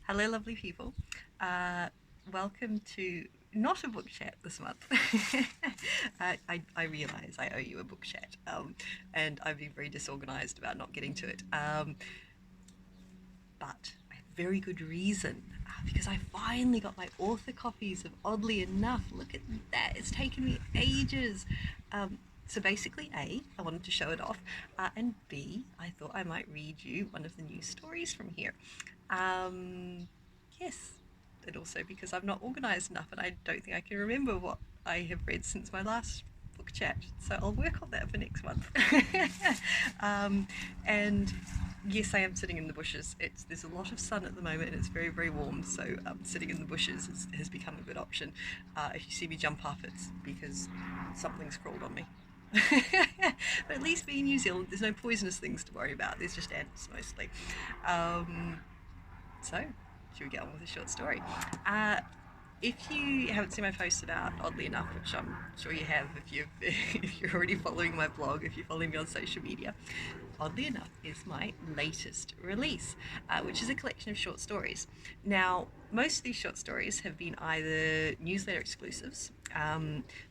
Hello, lovely people. Welcome to not a book chat this month. I realise I owe you a book chat, and I've been very disorganised about not getting to it. But I have very good reason because I finally got my author copies of Oddly Enough. Look at that, it's taken me ages. So basically, A, I wanted to show it off, and B, I thought I might read you one of the new stories from here. Yes, and also because I'm not organised enough and I don't think I can remember what I have read since my last book chat. So I'll work on that for next month. And yes, I am sitting in the bushes. There's a lot of sun at the moment and it's very, very warm. So sitting in the bushes has become a good option. If you see me jump up, it's because something's crawled on me. But at least being in New Zealand, there's no poisonous things to worry about. There's just ants mostly. So, should we get on with the short story? If you haven't seen my post about Oddly Enough, which I'm sure you have if you're already following my blog, if you're following me on social media, Oddly Enough is my latest release, which is a collection of short stories. Now, most of these short stories have been either newsletter exclusives,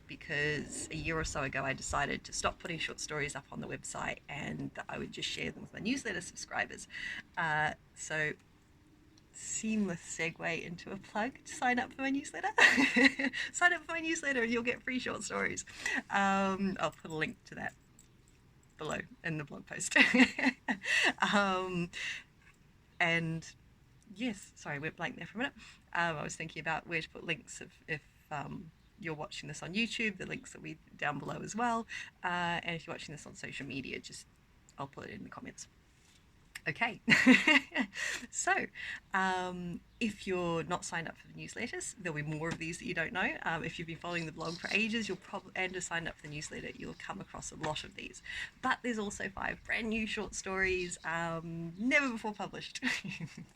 because a year or so ago I decided to stop putting short stories up on the website and that I would just share them with my newsletter subscribers. So seamless segue into a plug to sign up for my newsletter. Sign up for my newsletter and you'll get free short stories. I'll put a link to that below in the blog post. And yes, sorry, I went blank there for a minute. I was thinking about where to put links if you're watching this on YouTube, the links will be down below as well. And if you're watching this on social media, I'll put it in the comments. Okay, so if you're not signed up for the newsletters, there'll be more of these that you don't know. If you've been following the blog for ages, and are signed up for the newsletter, you'll come across a lot of these. But there's also 5 brand new short stories, never before published.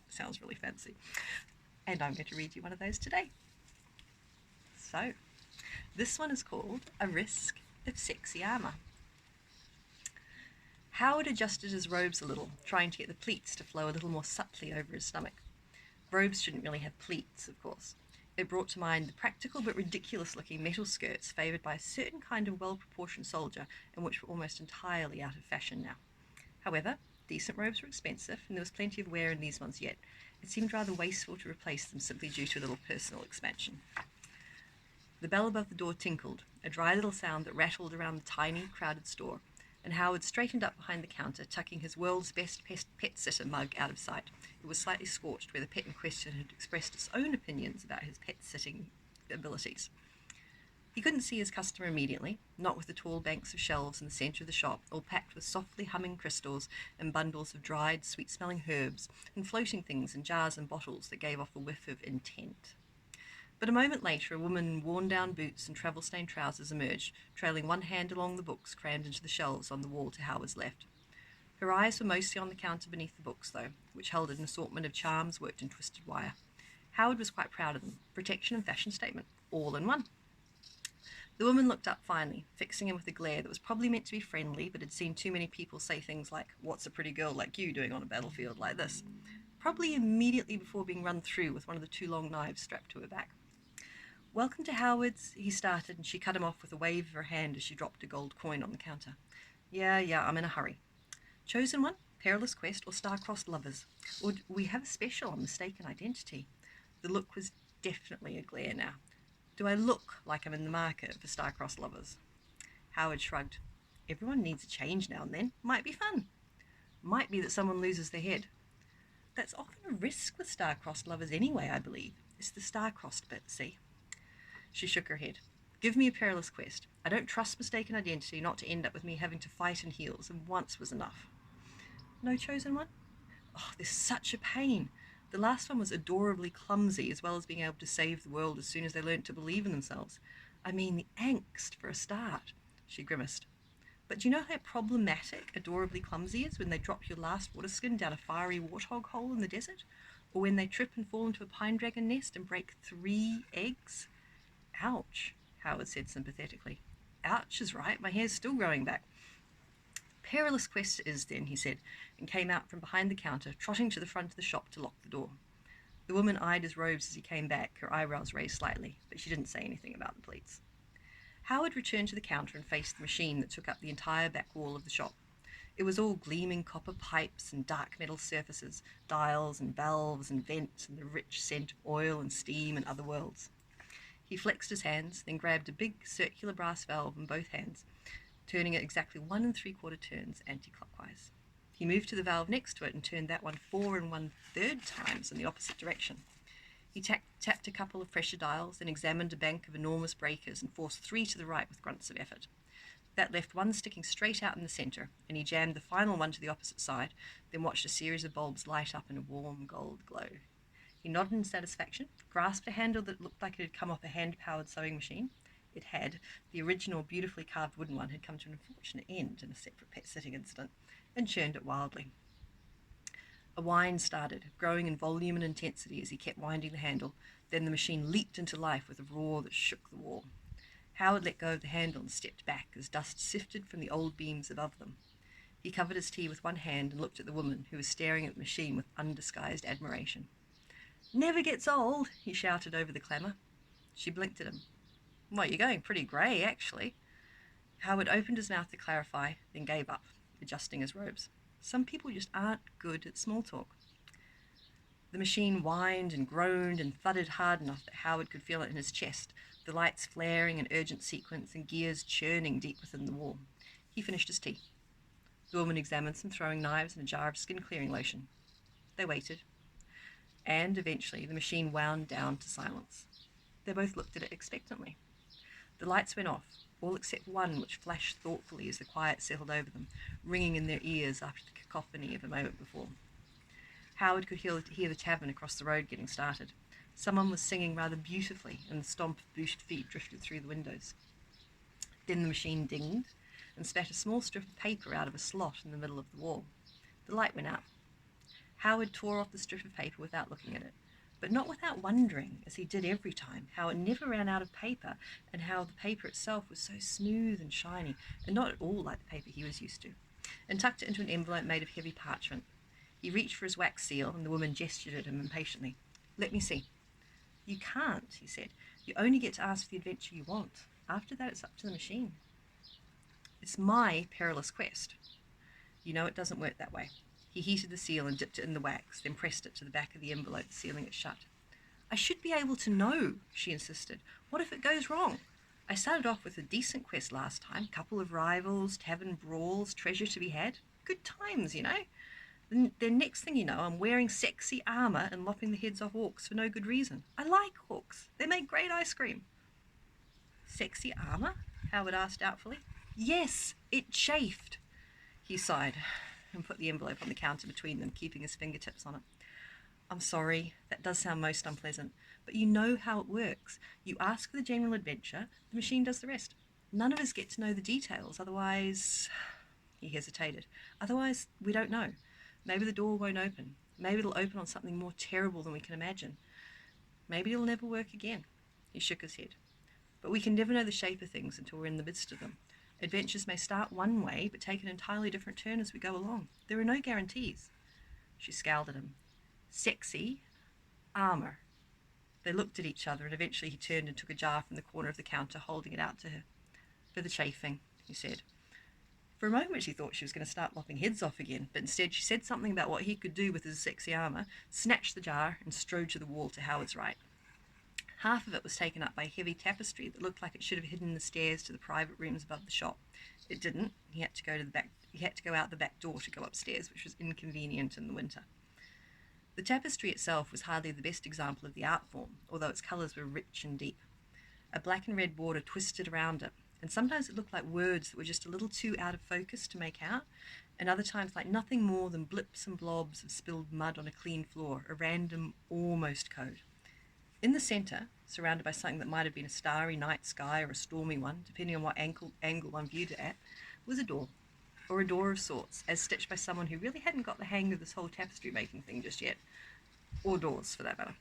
Sounds really fancy. And I'm going to read you one of those today. So, this one is called A Risk of Sexy Armour. Howard adjusted his robes a little, trying to get the pleats to flow a little more subtly over his stomach. Robes shouldn't really have pleats, of course. It brought to mind the practical but ridiculous-looking metal skirts favoured by a certain kind of well-proportioned soldier and which were almost entirely out of fashion now. However, decent robes were expensive, and there was plenty of wear in these ones yet. It seemed rather wasteful to replace them simply due to a little personal expansion. The bell above the door tinkled, a dry little sound that rattled around the tiny, crowded store, and Howard straightened up behind the counter, tucking his world's best pet sitter mug out of sight. It was slightly scorched where the pet in question had expressed its own opinions about his pet sitting abilities. He couldn't see his customer immediately, not with the tall banks of shelves in the centre of the shop, all packed with softly humming crystals and bundles of dried, sweet-smelling herbs, and floating things in jars and bottles that gave off a whiff of intent. But a moment later, a woman in worn-down boots and travel-stained trousers emerged, trailing one hand along the books crammed into the shelves on the wall to Howard's left. Her eyes were mostly on the counter beneath the books, though, which held an assortment of charms worked in twisted wire. Howard was quite proud of them. Protection and fashion statement, all in one. The woman looked up finally, fixing him with a glare that was probably meant to be friendly, but had seen too many people say things like, "What's a pretty girl like you doing on a battlefield like this?" Probably immediately before being run through with one of the 2 long knives strapped to her back. "Welcome to Howard's," he started, and she cut him off with a wave of her hand as she dropped a gold coin on the counter. Yeah, I'm in a hurry." "Chosen One, Perilous Quest, or Star-Crossed Lovers? Or we have a special on Mistaken Identity." The look was definitely a glare now. "Do I look like I'm in the market for Star-Crossed Lovers?" Howard shrugged. "Everyone needs a change now and then. Might be fun. Might be that someone loses their head. That's often a risk with Star-Crossed Lovers anyway, I believe. It's the star-crossed bit, see?" She shook her head. "Give me a Perilous Quest. I don't trust Mistaken Identity not to end up with me having to fight in heels, and once was enough." "No Chosen One? Oh, there's such a pain. The last one was adorably clumsy, as well as being able to save the world as soon as they learnt to believe in themselves. I mean, the angst for a start." She grimaced. "But do you know how problematic adorably clumsy is when they drop your last water skin down a fiery warthog hole in the desert? Or when they trip and fall into a pine dragon nest and break 3 eggs? Ouch," Howard said sympathetically. "Ouch is right, my hair's still growing back." "Perilous Quest it is then," he said, and came out from behind the counter, trotting to the front of the shop to lock the door. The woman eyed his robes as he came back, her eyebrows raised slightly, but she didn't say anything about the pleats. Howard returned to the counter and faced the machine that took up the entire back wall of the shop. It was all gleaming copper pipes and dark metal surfaces, dials and valves and vents and the rich scent of oil and steam and other worlds. He flexed his hands, then grabbed a big circular brass valve in both hands, turning it exactly 1 3/4 turns anti-clockwise. He moved to the valve next to it and turned that one 4 1/3 times in the opposite direction. He tapped a couple of pressure dials, then examined a bank of enormous breakers and forced 3 to the right with grunts of effort. That left one sticking straight out in the centre, and he jammed the final one to the opposite side, then watched a series of bulbs light up in a warm gold glow. He nodded in satisfaction, grasped a handle that looked like it had come off a hand-powered sewing machine. It had. The original, beautifully carved wooden one had come to an unfortunate end in a separate pet-sitting incident, and churned it wildly. A whine started, growing in volume and intensity as he kept winding the handle. Then the machine leaped into life with a roar that shook the wall. Howard let go of the handle and stepped back as dust sifted from the old beams above them. He covered his tea with one hand and looked at the woman, who was staring at the machine with undisguised admiration. "Never gets old," he shouted over the clamour. She blinked at him. "Well, you're going pretty grey, actually." Howard opened his mouth to clarify, then gave up, adjusting his robes. Some people just aren't good at small talk. The machine whined and groaned and thudded hard enough that Howard could feel it in his chest, the lights flaring in urgent sequence and gears churning deep within the wall. He finished his tea. The woman examined some throwing knives and a jar of skin-clearing lotion. They waited. And eventually the machine wound down to silence. They both looked at it expectantly. The lights went off, all except one which flashed thoughtfully as the quiet settled over them, ringing in their ears after the cacophony of a moment before. Howard could hear the tavern across the road getting started. Someone was singing rather beautifully, and the stomp of booted feet drifted through the windows. Then the machine dinged and spat a small strip of paper out of a slot in the middle of the wall. The light went out. Howard tore off the strip of paper without looking at it, but not without wondering, as he did every time, how it never ran out of paper, and how the paper itself was so smooth and shiny, and not at all like the paper he was used to, and tucked it into an envelope made of heavy parchment. He reached for his wax seal, and the woman gestured at him impatiently. "Let me see." "You can't," he said. "You only get to ask for the adventure you want. After that, it's up to the machine." "It's my perilous quest." "You know it doesn't work that way." He heated the seal and dipped it in the wax, then pressed it to the back of the envelope, sealing it shut. "I should be able to know," she insisted. "What if it goes wrong? I started off with a decent quest last time, couple of rivals, tavern brawls, treasure to be had. Good times, you know. Then next thing you know, I'm wearing sexy armour and lopping the heads off orcs for no good reason. I like orcs. They make great ice cream." "Sexy armour?" Howard asked doubtfully. "Yes, it chafed." He sighed and put the envelope on the counter between them, keeping his fingertips on it. "I'm sorry, that does sound most unpleasant, but you know how it works. You ask for the general adventure, the machine does the rest. None of us get to know the details, otherwise—" He hesitated. "Otherwise, we don't know. Maybe the door won't open. Maybe it'll open on something more terrible than we can imagine. Maybe it'll never work again." He shook his head. "But we can never know the shape of things until we're in the midst of them. Adventures may start one way, but take an entirely different turn as we go along. There are no guarantees." She scowled at him. "Sexy armour." They looked at each other, and eventually he turned and took a jar from the corner of the counter, holding it out to her. "For the chafing," he said. For a moment she thought she was going to start lopping heads off again, but instead she said something about what he could do with his sexy armour, snatched the jar, and strode to the wall to Howard's right. Half of it was taken up by heavy tapestry that looked like it should have hidden the stairs to the private rooms above the shop. It didn't. He had to go out the back door to go upstairs, which was inconvenient in the winter. The tapestry itself was hardly the best example of the art form, although its colours were rich and deep. A black and red border twisted around it, and sometimes it looked like words that were just a little too out of focus to make out, and other times like nothing more than blips and blobs of spilled mud on a clean floor, a random, almost code. In the centre, surrounded by something that might have been a starry night sky or a stormy one, depending on what angle one viewed it at, was a door, or a door of sorts, as stitched by someone who really hadn't got the hang of this whole tapestry making thing just yet, or doors for that matter.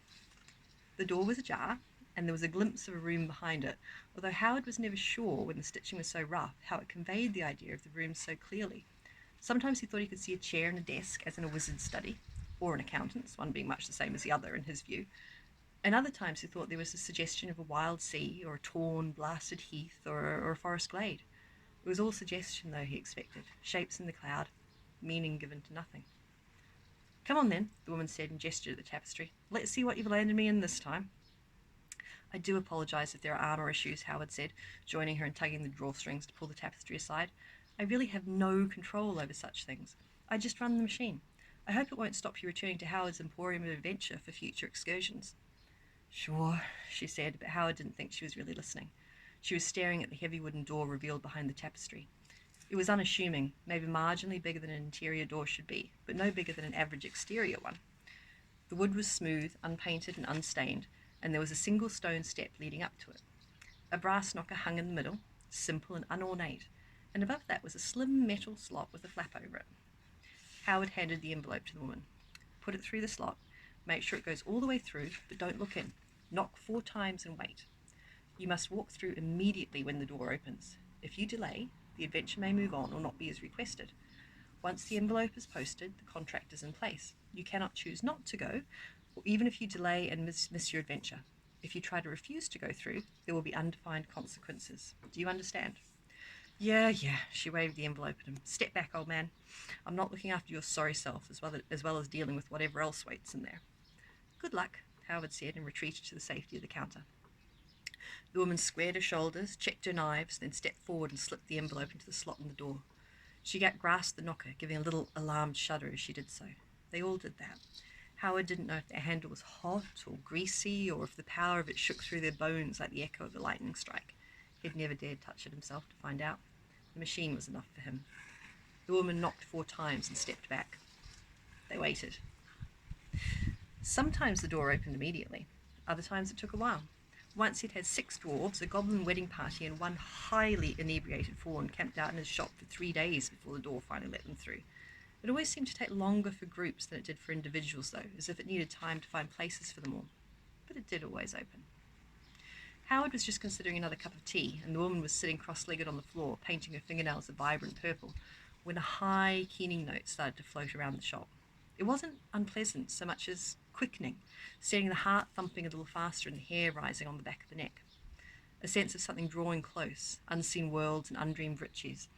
The door was ajar, and there was a glimpse of a room behind it, although Howard was never sure, when the stitching was so rough, how it conveyed the idea of the room so clearly. Sometimes he thought he could see a chair and a desk, as in a wizard's study, or an accountant's, one being much the same as the other in his view. And other times he thought there was a suggestion of a wild sea, or a torn, blasted heath, or a forest glade. It was all suggestion, though, he expected, shapes in the cloud, meaning given to nothing. "Come on, then," the woman said and gestured at the tapestry. "Let's see what you've landed me in this time." "I do apologise if there are armour issues," Howard said, joining her and tugging the drawstrings to pull the tapestry aside. "I really have no control over such things. I just run the machine. I hope it won't stop you returning to Howard's Emporium of Adventure for future excursions." "Sure," she said, but Howard didn't think she was really listening. She was staring at the heavy wooden door revealed behind the tapestry. It was unassuming, maybe marginally bigger than an interior door should be, but no bigger than an average exterior one. The wood was smooth, unpainted and unstained, and there was a single stone step leading up to it. A brass knocker hung in the middle, simple and unornate, and above that was a slim metal slot with a flap over it. Howard handed the envelope to the woman. "Put it through the slot. Make sure it goes all the way through, but don't look in. Knock 4 times and wait. You must walk through immediately when the door opens. If you delay, the adventure may move on or not be as requested. Once the envelope is posted, the contract is in place. You cannot choose not to go, or even if you delay and miss your adventure. If you try to refuse to go through, there will be undefined consequences. Do you understand?" Yeah, she waved the envelope at him. "Step back, old man. I'm not looking after your sorry self as well as dealing with whatever else waits in there." "Good luck," Howard said, and retreated to the safety of the counter. The woman squared her shoulders, checked her knives, then stepped forward and slipped the envelope into the slot in the door. She grasped the knocker, giving a little alarmed shudder as she did so. They all did that. Howard didn't know if their handle was hot or greasy, or if the power of it shook through their bones like the echo of a lightning strike. He'd never dared touch it himself to find out. The machine was enough for him. The woman knocked 4 times and stepped back. They waited. Sometimes the door opened immediately. Other times it took a while. Once he'd had 6 dwarves, a goblin wedding party, and one highly inebriated faun camped out in his shop for 3 days before the door finally let them through. It always seemed to take longer for groups than it did for individuals, though, as if it needed time to find places for them all. But it did always open. Howard was just considering another cup of tea, and the woman was sitting cross-legged on the floor, painting her fingernails a vibrant purple, when a high, keening note started to float around the shop. It wasn't unpleasant so much as quickening, setting the heart thumping a little faster and the hair rising on the back of the neck. A sense of something drawing close, unseen worlds and undreamed riches,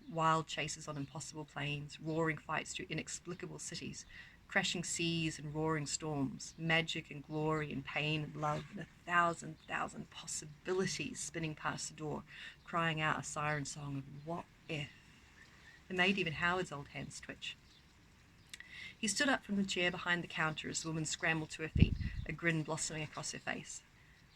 wild chases on impossible plains, roaring fights through inexplicable cities, crashing seas and roaring storms, magic and glory and pain and love, and 1,000 possibilities spinning past the door, crying out a siren song of what if. It made even Howard's old hands twitch. He stood up from the chair behind the counter as the woman scrambled to her feet, a grin blossoming across her face.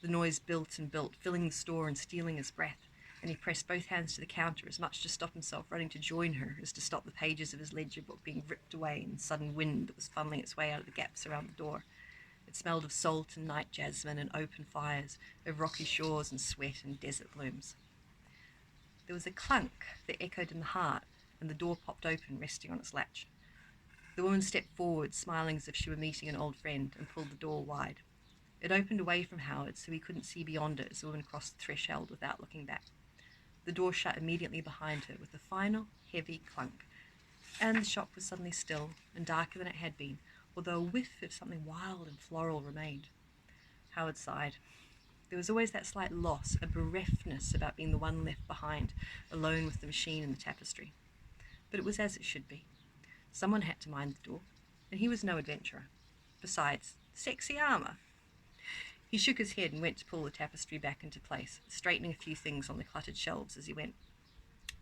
The noise built and built, filling the store and stealing his breath, and he pressed both hands to the counter as much to stop himself running to join her as to stop the pages of his ledger book being ripped away in the sudden wind that was funneling its way out of the gaps around the door. It smelled of salt and night jasmine and open fires, of rocky shores and sweat and desert blooms. There was a clunk that echoed in the heart, and the door popped open, resting on its latch. The woman stepped forward, smiling as if she were meeting an old friend, and pulled the door wide. It opened away from Howard, so he couldn't see beyond it as the woman crossed the threshold without looking back. The door shut immediately behind her with a final, heavy clunk, and the shop was suddenly still and darker than it had been, although a whiff of something wild and floral remained. Howard sighed. There was always that slight loss, a bereftness about being the one left behind, alone with the machine and the tapestry. But it was as it should be. Someone had to mind the door, and he was no adventurer. Besides, sexy armour. He shook his head and went to pull the tapestry back into place, straightening a few things on the cluttered shelves as he went.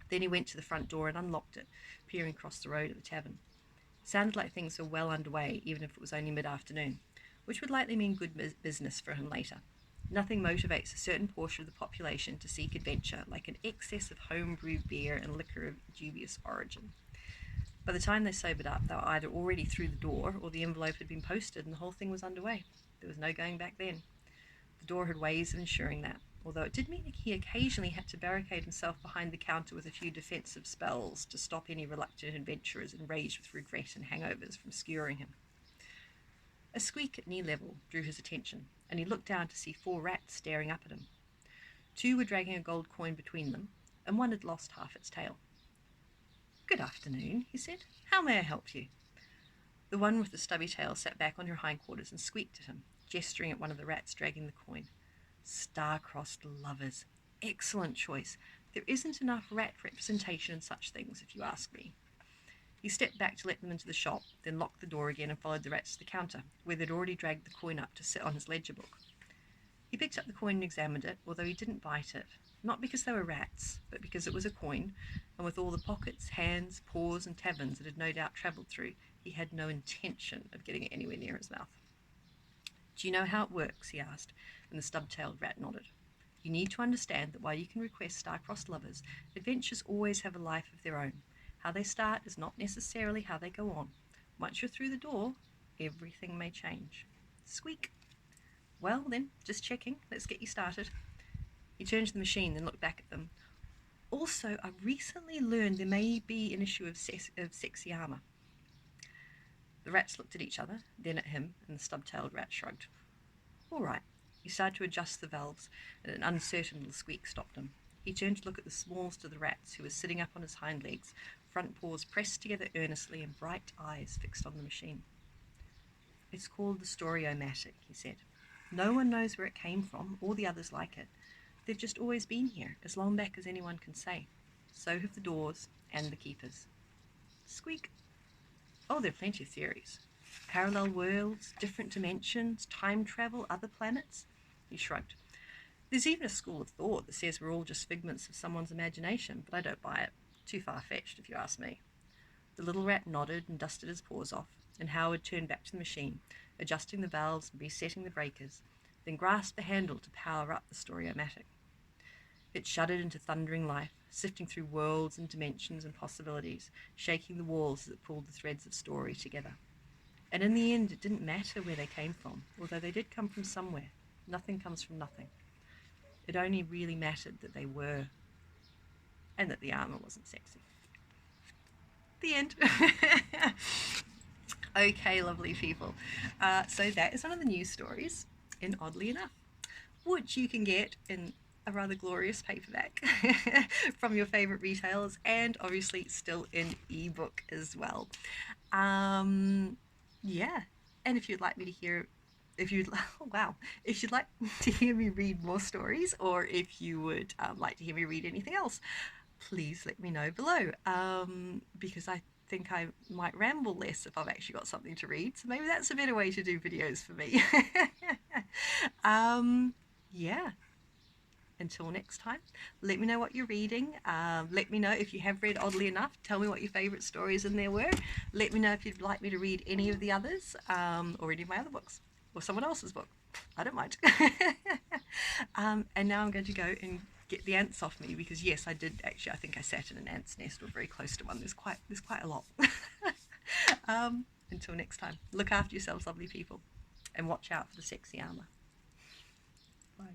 Then he went to the front door and unlocked it, peering across the road at the tavern. It sounded like things were well underway, even if it was only mid-afternoon, which would likely mean good business for him later. Nothing motivates a certain portion of the population to seek adventure like an excess of home-brewed beer and liquor of dubious origin. By the time they sobered up, they were either already through the door or the envelope had been posted and the whole thing was underway. There was no going back then. The door had ways of ensuring that, although it did mean he occasionally had to barricade himself behind the counter with a few defensive spells to stop any reluctant adventurers enraged with regret and hangovers from skewering him. A squeak at knee level drew his attention, and he looked down to see 4 rats staring up at him. 2 were dragging a gold coin between them, and one had lost half its tail. "Good afternoon," he said. "How may I help you?" The one with the stubby tail sat back on her hindquarters and squeaked at him, gesturing at one of the rats dragging the coin. Star-crossed lovers. Excellent choice. There isn't enough rat representation in such things, if you ask me. He stepped back to let them into the shop, then locked the door again and followed the rats to the counter, where they'd already dragged the coin up to sit on his ledger book. He picked up the coin and examined it, although he didn't bite it, not because they were rats, but because it was a coin, and with all the pockets, hands, paws, and taverns it had no doubt travelled through, he had no intention of getting it anywhere near his mouth. Do you know how it works? He asked, and the stub-tailed rat nodded. You need to understand that while you can request star-crossed lovers, adventures always have a life of their own. How they start is not necessarily how they go on. Once you're through the door, everything may change. Squeak. Well then, just checking. Let's get you started. He turned to the machine, then looked back at them. Also, I recently learned there may be an issue of sexy armour. The rats looked at each other, then at him, and the stub-tailed rat shrugged. All right. He started to adjust the valves, and an uncertain little squeak stopped him. He turned to look at the smallest of the rats, who was sitting up on his hind legs, front paws pressed together earnestly and bright eyes fixed on the machine. It's called the Story-O-Matic, he said. No one knows where it came from, or the others like it. They've just always been here, as long back as anyone can say. So have the doors and the keepers. Squeak. Oh, there are plenty of theories. Parallel worlds, different dimensions, time travel, other planets. He shrugged. There's even a school of thought that says we're all just figments of someone's imagination, but I don't buy it. Too far-fetched, if you ask me. The little rat nodded and dusted his paws off, and Howard turned back to the machine, adjusting the valves and resetting the breakers, then grasped the handle to power up the Story-O-Matic. It shuddered into thundering life, sifting through worlds and dimensions and possibilities, shaking the walls as it pulled the threads of story together. And in the end, it didn't matter where they came from, although they did come from somewhere. Nothing comes from nothing. It only really mattered that they were, and that the armour wasn't sexy. The end. Okay, lovely people. So that is one of the news stories in Oddly Enough, which you can get in a rather glorious paperback from your favourite retailers, and obviously still in ebook as well. Yeah, and if you'd like me to hear, if you'd like to hear me read more stories, or if you would like to hear me read anything else, please let me know below, because I think I might ramble less if I've actually got something to read, so maybe that's a better way to do videos for me. Yeah. Until next time, let me know what you're reading. Let me know if you have read Oddly Enough. Tell me what your favourite stories in there were. Let me know if you'd like me to read any of the others, or any of my other books, or someone else's book. I don't mind. And now I'm going to go and get the ants off me, because yes, I did actually, I think I sat in an ant's nest or very close to one. There's quite a lot. Until next time, look after yourselves, lovely people, and watch out for the sexy armour. Bye.